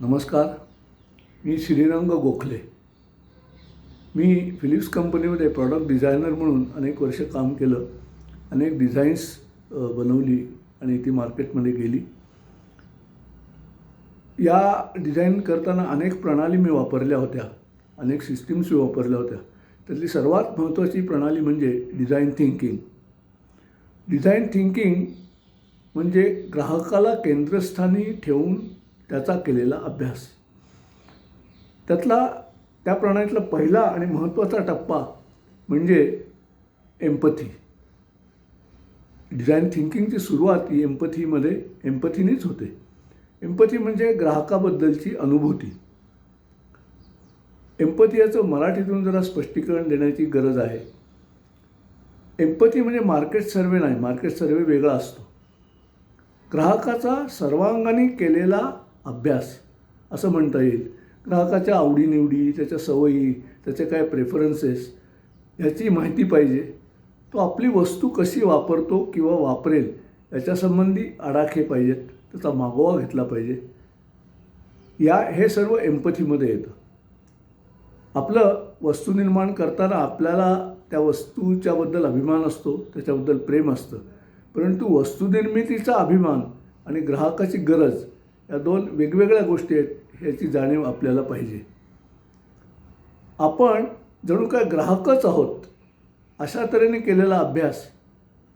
नमस्कार. मी श्रीरंग गोखले. मी फिलिप्स कंपनीमध्ये product designer म्हणून अनेक वर्ष काम केलं. अनेक डिझाईन्स बनवली आणि ती मार्केटमध्ये गेली. या डिझाईन करताना अनेक प्रणाली मी वापरल्या होत्या, अनेक सिस्टीम्स मी वापरल्या होत्या. त्यातली सर्वात महत्त्वाची प्रणाली म्हणजे डिझाईन थिंकिंग. डिझाईन थिंकिंग म्हणजे ग्राहकाला केंद्रस्थानी ठेवून त्याचा केलेला अभ्यास. त्या प्रणालीतला पहिला आणि महत्त्वाचा टप्पा म्हणजे एम्पथी. डिझाईन थिंकिंगची सुरुवात ही एम्पथीनीच होते. एम्पथी म्हणजे ग्राहकाबद्दलची अनुभूती. एम्पथी याचं मराठीतून जरा स्पष्टीकरण देण्याची गरज आहे. एम्पथी म्हणजे मार्केट सर्वे नाही, मार्केट सर्वे वेगळा असतो. ग्राहकाचा सर्वांगाने केलेला अभ्यास असं म्हणता येईल. ग्राहकाच्या आवडीनिवडी, त्याच्या सवयी, त्याचे काय प्रेफरन्सेस याची माहिती पाहिजे. तो आपली वस्तू कशी वापरतो किंवा वापरेल याच्यासंबंधी आडाखे पाहिजेत, त्याचा मागोवा घेतला पाहिजे. हे सर्व एम्पथीमध्ये येतं. आपलं वस्तू निर्माण करताना आपल्याला त्या वस्तूच्याबद्दल अभिमान असतो, त्याच्याबद्दल प्रेम असतं. परंतु वस्तुनिर्मितीचा अभिमान आणि ग्राहकाची गरज या दोन वेगवेगळ्या गोष्टी आहेत, ह्याची जाणीव आपल्याला पाहिजे. आपण जणू काय ग्राहकच आहोत अशा तऱ्हेने केलेला अभ्यास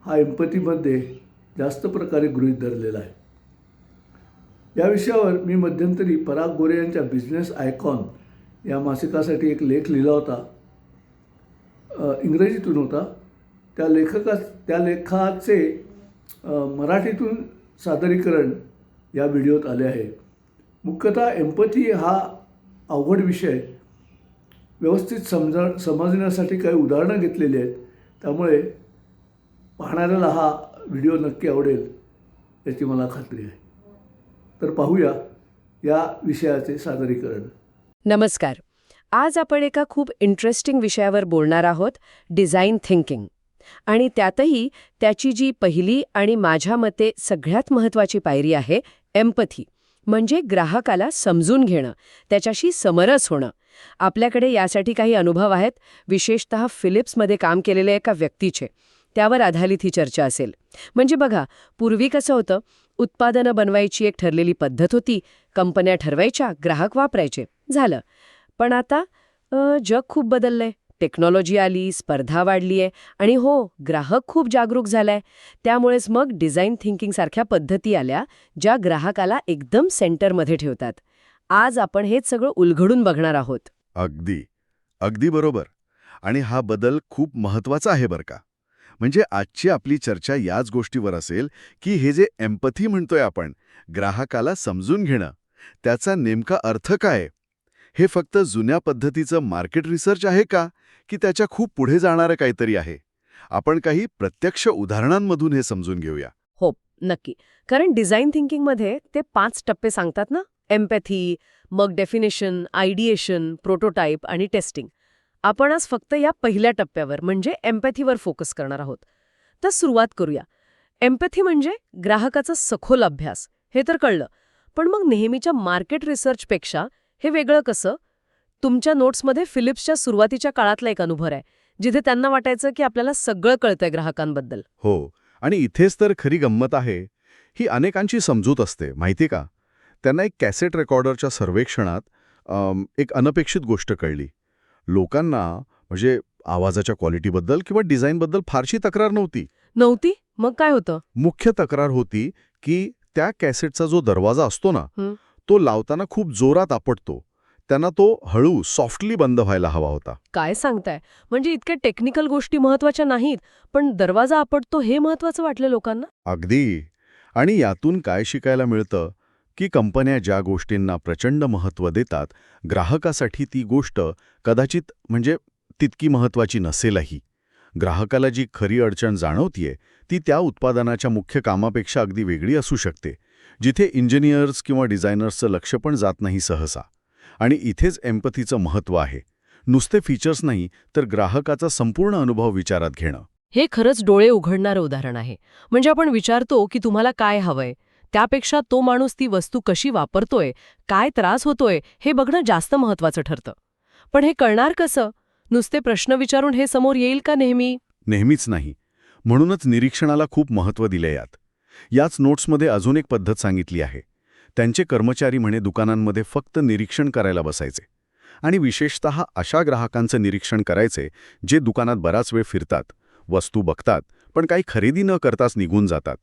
हा एम्पथीमध्ये जास्त प्रकारे गृहीत धरलेला आहे. या विषयावर मी मध्यंतरी पराग गोरे यांच्या बिझनेस आयकॉन या मासिकासाठी एक लेख लिहिला होता. इंग्रजीतून होता. त्या लेखाचे मराठीतून सादरीकरण या व्हिडिओत आले आहे. मुख्यतः एम्पथी हा अवघड विषय व्यवस्थित समजण्यासाठी काही उदाहरणं घेतलेली आहेत. त्यामुळे पाहणाऱ्याला हा व्हिडिओ नक्की आवडेल याची मला खात्री आहे. तर पाहूया या विषयाचे सादरीकरण. नमस्कार. आज आपण एका खूप इंटरेस्टिंग विषयावर बोलणार आहोत, डिझाईन थिंकिंग. आणि त्यातही त्याची जी पहिली आणि माझ्या मते सगळ्यात महत्त्वाची पायरी आहे, एम्पथी, म्हणजे ग्राहकाला समजून घेणं, त्याच्याशी समरस होणं. आपल्याकडे यासाठी काही अनुभव आहेत, विशेषतः फिलिप्समध्ये काम केलेल्या एका व्यक्तीचे. त्यावर आधारित ही चर्चा असेल. म्हणजे बघा, पूर्वी कसं होतं, उत्पादनं बनवायची एक ठरलेली पद्धत होती, कंपन्या ठरवायच्या, ग्राहक वापरायचे, झालं. पण आता जग खूप बदललंय. टेक्नॉलॉजी आली, स्पर्धा वाढली आहे आणि ग्राहक खूप जागरूक झालाय. त्यामुळेच मग डिझाईन थिंकिंगसारख्या पद्धती आल्या, ज्या ग्राहकाला एकदम सेंटरमध्ये ठेवतात. आज आपण हेच सगळं उलगडून बघणार आहोत. अगदी बरोबर. आणि हा बदल खूप महत्वाचा आहे बरं का. म्हणजे आजची आपली चर्चा याच गोष्टीवर असेल की हे जे एम्पथी म्हणतोय आपण, ग्राहकाला समजून घेणं, त्याचा नेमका अर्थ काय? हे फक्त जुन्या पद्धतीचं मार्केट रिसर्च आहे का, की त्याच्या खूप पुढे जाणारं काहीतरी आहे? आपण काही प्रत्यक्ष उदाहरणांमधून हे समजून घेऊया. हो, नक्की. कारण डिझाईन थिंकिंगमध्ये ते 5 टप्पे सांगतात ना, एम्पॅथी, मग डेफिनेशन, आयडिएशन, प्रोटोटाईप आणि टेस्टिंग. आपण आज फक्त या पहिल्या टप्प्यावर म्हणजे एम्पॅथीवर फोकस करणार आहोत. तर सुरुवात करूया. एम्पॅथी म्हणजे ग्राहकाचा सखोल अभ्यास, हे तर कळलं. पण मग नेहमीच्या मार्केट रिसर्चपेक्षा हे वेगळं कसं? तुमच्या नोट्समध्ये फिलिप्सच्या सुरुवातीच्या काळातला एक अनुभव आहे, जिथे त्यांना वाटायचं की आपल्याला सगळं कळतंय ग्राहकांबद्दल. हो, आणि इथेच तर खरी गंमत आहे. ही अनेकांची समजूत असते, माहिती का? त्यांना एक कॅसेट रेकॉर्डरच्या सर्वेक्षणात एक अनपेक्षित गोष्ट कळली. लोकांना म्हणजे आवाजाच्या क्वालिटीबद्दल किंवा डिझाईनबद्दल फारशी तक्रार नव्हती. मग काय होतं? मुख्य तक्रार होती की त्या कॅसेटचा जो दरवाजा असतो ना, तो लावताना खूप जोरात आपटतो. त्यांना तो हळू सॉफ्टली बंद व्हायला हवा होता. काय सांगताय? म्हणजे इतक्या टेक्निकल गोष्टी महत्वाच्या नाहीत, पण दरवाजा आपटतो हे महत्वाचं वाटलं लोकांना? अगदी. आणि यातून काय शिकायला मिळतं की कंपन्या ज्या गोष्टींना प्रचंड महत्त्व देतात, ग्राहकासाठी ती गोष्ट कदाचित म्हणजे तितकी महत्त्वाची नसेलही. ग्राहकाला जी खरी अडचण जाणवतीये ती त्या उत्पादनाच्या मुख्य कामापेक्षा अगदी वेगळी असू शकते, जिथे इंजिनियर्स किंवा डिझायनर्सचं लक्ष पण जात नाही सहसा. आणि इथेच एम्पथीचं महत्त्व आहे. नुसते फीचर्स नाही, तर ग्राहकाचा संपूर्ण अनुभव विचारात घेणं. हे खरंच डोळे उघडणारं उदाहरण आहे. म्हणजे आपण विचारतो की तुम्हाला काय हवंय, त्यापेक्षा तो माणूस ती वस्तू कशी वापरतोय, काय त्रास होतोय हे बघणं जास्त महत्वाचं ठरतं. पण हे कळणार कसं? नुसते प्रश्न विचारून हे समोर येईल का नेहमी? नेहमीच नाही. म्हणूनच निरीक्षणाला खूप महत्त्व दिले यात. याच नोट्समध्ये अजून एक पद्धत सांगितली आहे. त्यांचे कर्मचारी म्हणे दुकानांमध्ये फक्त निरीक्षण करायला बसायचे आणि विशेषतः अशा ग्राहकांचं निरीक्षण करायचे जे दुकानात बराच वेळ फिरतात, वस्तू बघतात, पण काही खरेदी न करताच निघून जातात.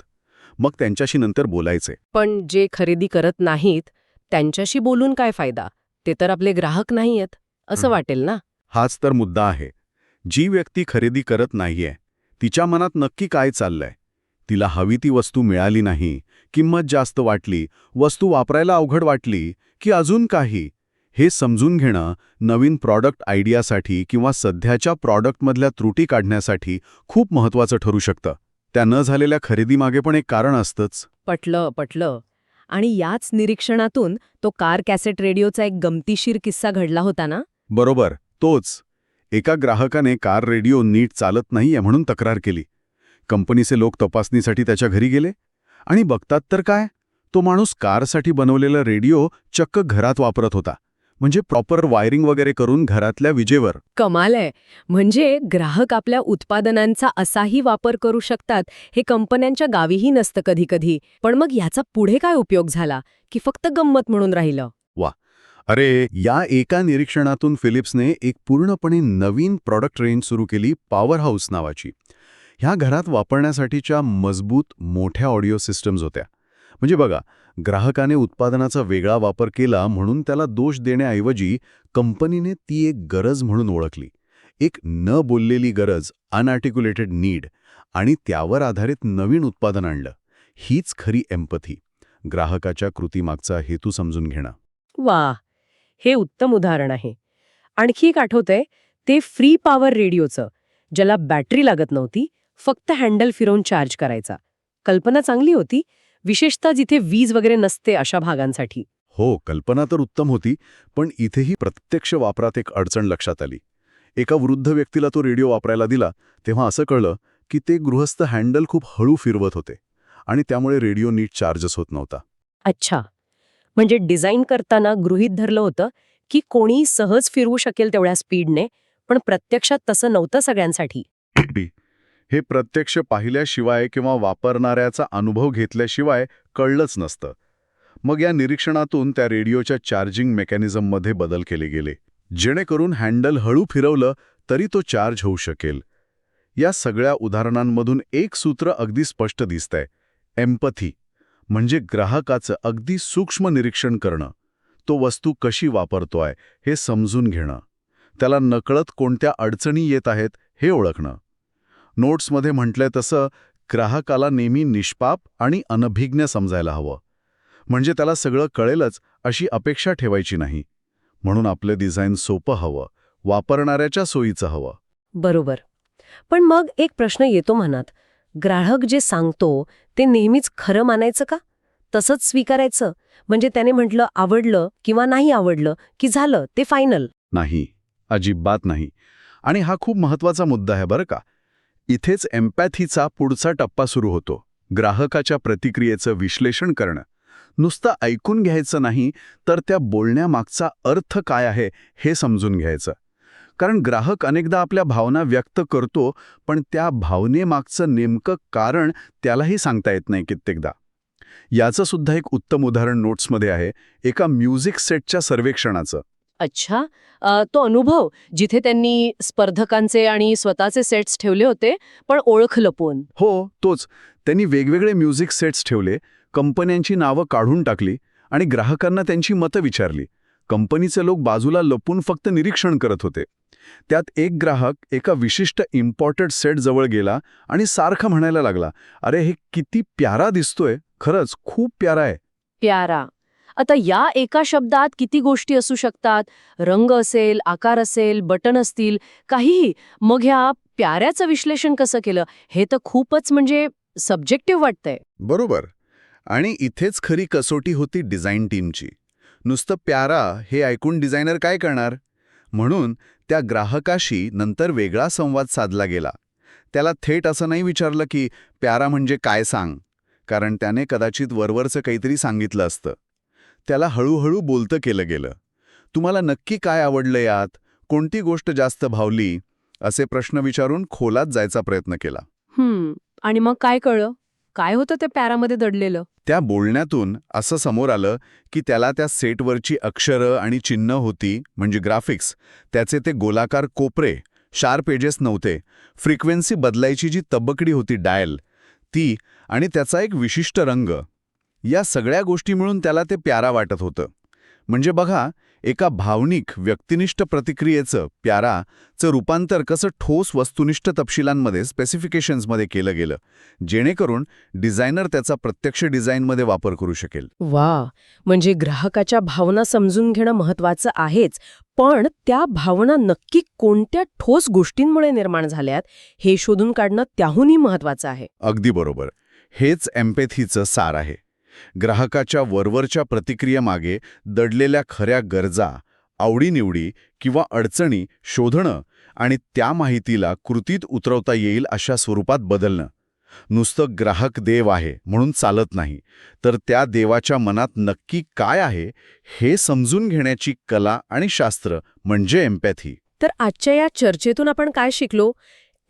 मग त्यांच्याशी नंतर बोलायचे. पण जे खरेदी करत नाहीत त्यांच्याशी बोलून काय फायदा? ते तर आपले ग्राहक नाहीयेत असं वाटेल ना. हाच तर मुद्दा आहे. जी व्यक्ती खरेदी करत नाहीये तिच्या मनात नक्की काय चाललंय? तिला हवी ती वस्तू मिळाली नाही, किंमत जास्त वाटली, वस्तू वापरायला अवघड वाटली, की अजून काही? हे समजून घेणं नवीन प्रॉडक्ट आयडियासाठी किंवा सध्याच्या प्रॉडक्टमधल्या त्रुटी काढण्यासाठी खूप महत्त्वाचं ठरू शकतं. त्या न झालेल्या खरेदीमागे पण एक कारण असतंच. पटलं. आणि याच निरीक्षणातून तो कार कॅसेट रेडिओचा एक गमतीशीर किस्सा घडला होता ना. बरोबर, तोच. एका ग्राहकाने कार रेडिओ नीट चालत नाहीये म्हणून तक्रार केली. कंपनीचे लोक तपासणीसाठी त्याच्या घरी गेले आणि बघतात तर काय, तो माणूस कारसाठी बनवलेला रेडिओ चक्क घरात वापरत होता. म्हणजे प्रॉपर वायरिंग वगैरे करून घरातल्या विजेवर. कमाल आहे. म्हणजे ग्राहक आपल्या उत्पादनांचा असाही वापर करू शकतात हे कंपन्यांच्या गावीही नसतं कधी. पण मग याचा पुढे काय उपयोग झाला की फक्त गंमत म्हणून राहिलं? अरे, या एका निरीक्षणातून फिलिप्सने एक पूर्णपणे नवीन प्रॉडक्ट रेंज सुरू केली, पॉवर हाऊस नावाची. ह्या घरात वापरण्यासाठीच्या मजबूत मोठ्या ऑडिओ सिस्टम्स होत्या. म्हणजे बघा, ग्राहकाने उत्पादनाचा वेगळा वापर केला म्हणून त्याला दोष देण्याऐवजी कंपनीने ती एक गरज म्हणून ओळखली. एक न बोललेली गरज, अनआर्टिक्युलेटेड नीड, आणि त्यावर आधारित नवीन उत्पादन आणलं. हीच खरी एम्पथी, ग्राहकाच्या कृतीमागचा हेतू समजून घेणं. वा, हे उत्तम उदाहरण आहे. आणखी एक आठवतंय, ते फ्री पॉवर रेडिओचं, ज्याला बॅटरी लागत नव्हती, फक्त हँडल फिरवून चार्ज करायचा. कल्पना चांगली होती, विशेषतः जिथे वीज वगैरे नसते अशा भागांसाठी. हो, कल्पना तर उत्तम होती, पण इथेही प्रत्यक्ष वापरात एक अडचण लक्षात आली. एका वृद्ध व्यक्तीला तो रेडिओ वापरायला दिला तेव्हा असं कळलं की ते गृहस्थ हँडल खूप हळू फिरवत होते आणि त्यामुळे रेडिओ नीट चार्जच होत नव्हता. अच्छा, म्हणजे डिझाईन करताना गृहीत धरलं होतं की कोणी सहज फिरवू शकेल तेवढ्या स्पीडने, पण प्रत्यक्षात तसं नव्हतं सगळ्यांसाठी. हे प्रत्यक्ष पाहिल्याशिवाय किंवा वापरणाऱ्याचा अनुभव घेतल्याशिवाय कळलंच नसतं. मग या निरीक्षणातून त्या रेडिओच्या चार्जिंग मेकॅनिझममध्ये बदल केले गेले, जेणेकरून हँडल हळू फिरवलं तरी तो चार्ज होऊ शकेल. या सगळ्या उदाहरणांमधून एक सूत्र अगदी स्पष्ट दिसतंय: एम्पथी, म्हणजे ग्राहकाचं अगदी सूक्ष्म निरीक्षण करणं, तो वस्तू कशी वापरतोय हे समजून घेणं, त्याला नकळत कोणत्या अडचणी येत आहेत हे ओळखणं. नोट्समध्ये म्हटलंय तसं ग्राहकाला नेहमी निष्पाप आणि अनभिज्ञ समजायला हवं. म्हणजे त्याला सगळं कळेलच अशी अपेक्षा ठेवायची नाही. म्हणून आपलं डिझाईन सोपं हवं, वापरणाऱ्याच्या सोयीचं हवं. बरोबर. पण मग एक प्रश्न येतो मनात, ग्राहक जे सांगतो ते नेहमीच खरं मानायचं का? तसंच स्वीकारायचं? म्हणजे त्याने म्हटलं आवडलं किंवा नाही आवडलं की झालं ते फायनल? नाही, अजिबात नाही. आणि हा खूप महत्त्वाचा मुद्दा आहे बरं का. इथेच एम्पॅथीचा पुढचा टप्पा सुरू होतो. ग्राहकाच्या प्रतिक्रियेचं विश्लेषण करणं. नुसतं ऐकून घ्यायचं नाही, तर त्या बोलण्यामागचा अर्थ काय आहे हे समजून घ्यायचं. कारण ग्राहक अनेकदा आपल्या भावना व्यक्त करतो, पण त्या भावनेमागचं नेमकं कारण त्यालाही सांगता येत नाही कित्येकदा. याचं सुद्धा एक उत्तम उदाहरण नोट्समध्ये आहे, एका म्युझिक सेटच्या सर्वेक्षणाचं. अच्छा, तो अनुभव जिथे त्यांनी स्पर्धकांचे आणि स्वतःचे सेट्स ठेवले होते पण ओळख लपवून. हो, तोच. त्यांनी वेगवेगळे म्युझिक सेट्स ठेवले, कंपन्यांची नावं काढून टाकली आणि ग्राहकांना त्यांची मतं विचारली. कंपनीचे लोक बाजूला लपून फक्त निरीक्षण करत होते. त्यात एक ग्राहक एका विशिष्ट इम्पॉर्टेड सेट जवळ गेला आणि सारखा म्हणायला लागला, अरे हे किती प्यारा दिसतोय, खरंच खूप प्यारा आहे. प्यारा. आता या एका शब्दात किती गोष्टी असू शकतात. रंग असेल, आकार असेल, बटन असतील, काहीही. मग ह्या प्याऱ्याचं विश्लेषण कसं केलं हे तर खूपच म्हणजे सब्जेक्टिव्ह वाटतंय. बरोबर. आणि इथेच खरी कसोटी होती डिझाईन टीमची. नुसतं प्यारा हे ऐकून डिझायनर काय करणार? म्हणून त्या ग्राहकाशी नंतर वेगळा संवाद साधला गेला. त्याला थेट असं नाही विचारलं की प्यारा म्हणजे काय सांग, कारण त्याने कदाचित वरवरचं काहीतरी सांगितलं असतं. त्याला हळूहळू बोलतं केलं गेलं. तुम्हाला नक्की काय आवडलं यात? कोणती गोष्ट जास्त भावली? असे प्रश्न विचारून खोलात जायचा प्रयत्न केला. आणि मग काय कळलं? काय होतं त्या पॅरामध्ये दडलेलं? त्या बोलण्यातून असं समोर आलं की त्याला त्या सेटवरची अक्षरं आणि चिन्ह होती, म्हणजे ग्राफिक्स, त्याचे ते गोलाकार कोपरे, शार्प एजेस नव्हते, फ्रिक्वेन्सी बदलायची जी तबकडी होती डायल ती, आणि त्याचा एक विशिष्ट रंग, या सगळ्या गोष्टी मिळून त्याला ते प्यारा वाटत होतं. म्हणजे बघा, एका भावनिक व्यक्तिनिष्ठ प्रतिक्रियेचं प्याराचं रूपांतर कसं ठोस वस्तुनिष्ठ तपशिलांमध्ये, स्पेसिफिकेशन्समध्ये केलं गेलं, जेणेकरून डिझायनर त्याचा प्रत्यक्ष डिझाईनमध्ये वापर करू शकेल. वा, म्हणजे ग्राहकाच्या भावना समजून घेणं महत्वाचं आहेच, पण त्या भावना नक्की कोणत्या ठोस गोष्टींमुळे निर्माण झाल्यात हे शोधून काढणं त्याहूनही महत्वाचं आहे. अगदी बरोबर. हेच एम्पॅथीचं सार आहे. ग्राहकाच्या वरवरच्या प्रतिक्रियेमागे दडलेल्या खऱ्या गरजा, आवडीनिवडी किंवा अडचणी शोधणं आणि त्या माहितीला कृतीत उतरवता येईल अशा स्वरूपात बदलणं. नुसतं ग्राहक देव आहे म्हणून चालत नाही, तर त्या देवाच्या मनात नक्की काय आहे हे समजून घेण्याची कला आणि शास्त्र म्हणजे एम्पॅथी. तर आजच्या या चर्चेतून आपण काय शिकलो?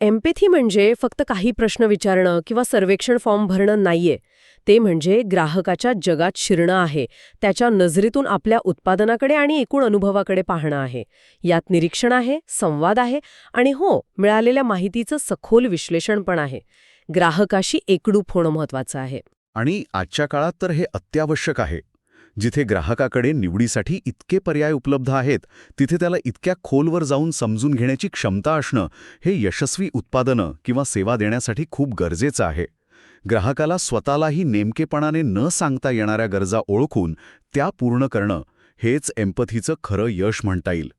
एम्पॅथी म्हणजे फक्त काही प्रश्न विचारणं किंवा सर्वेक्षण फॉर्म भरणं नाहीये. ते म्हणजे ग्राहकाच्या जगात शिरणं आहे, त्याच्या नजरेतून आपल्या उत्पादनाकडे आणि एकूण अनुभवाकडे पाहणं आहे. यात निरीक्षण आहे, संवाद आहे आणि मिळालेल्या माहितीचं सखोल विश्लेषण पण आहे. ग्राहकाशी एकरूप होणं महत्वाचं आहे. आणि आजच्या काळात तर हे अत्यावश्यक आहे. जिथे ग्राहकाकडे निवडीसाठी इतके पर्याय उपलब्ध आहेत, तिथे त्याला इतक्या खोलवर जाऊन समजून घेण्याची क्षमता असणं हे यशस्वी उत्पादनं किंवा सेवा देण्यासाठी खूप गरजेचं आहे. ग्राहकाला स्वतःलाही नेमकेपणाने न सांगता येणाऱ्या गरजा ओळखून त्या पूर्ण करणं हेच एम्पथीचं खरं यश म्हणता येईल.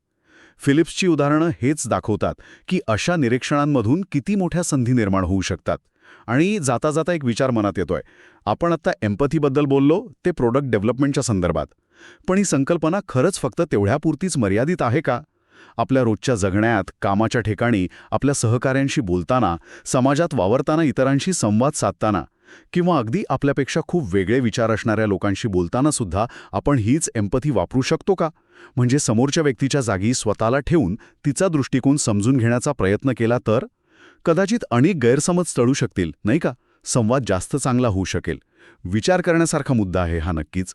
फिलिप्सची उदाहरणं हेच दाखवतात की अशा निरीक्षणांमधून किती मोठ्या संधी निर्माण होऊ शकतात. आणि जाता जाता एक विचार मनात येतोय. आपण आत्ता एम्पथीबद्दल बोललो ते प्रोडक्ट डेव्हलपमेंटच्या संदर्भात, पण ही संकल्पना खरंच फक्त तेवढ्यापुरतीच मर्यादित आहे का? आपल्या रोजच्या जगण्यात, कामाच्या ठिकाणी, आपल्या सहकाऱ्यांशी बोलताना, समाजात वावरताना, इतरांशी संवाद साधताना, किंवा अगदी आपल्यापेक्षा खूप वेगळे विचार असणाऱ्या लोकांशी बोलताना सुद्धा आपण हीच एम्पथी वापरू शकतो का? म्हणजे समोरच्या व्यक्तीच्या जागी स्वतःला ठेवून तिचा दृष्टिकोन समजून घेण्याचा प्रयत्न केला तर कदाचित अनेक गैरसमज टळू शकतील, नाही का? संवाद जास्त चांगला होऊ शकेल. विचार करण्यासारखा मुद्दा आहे हा नक्कीच.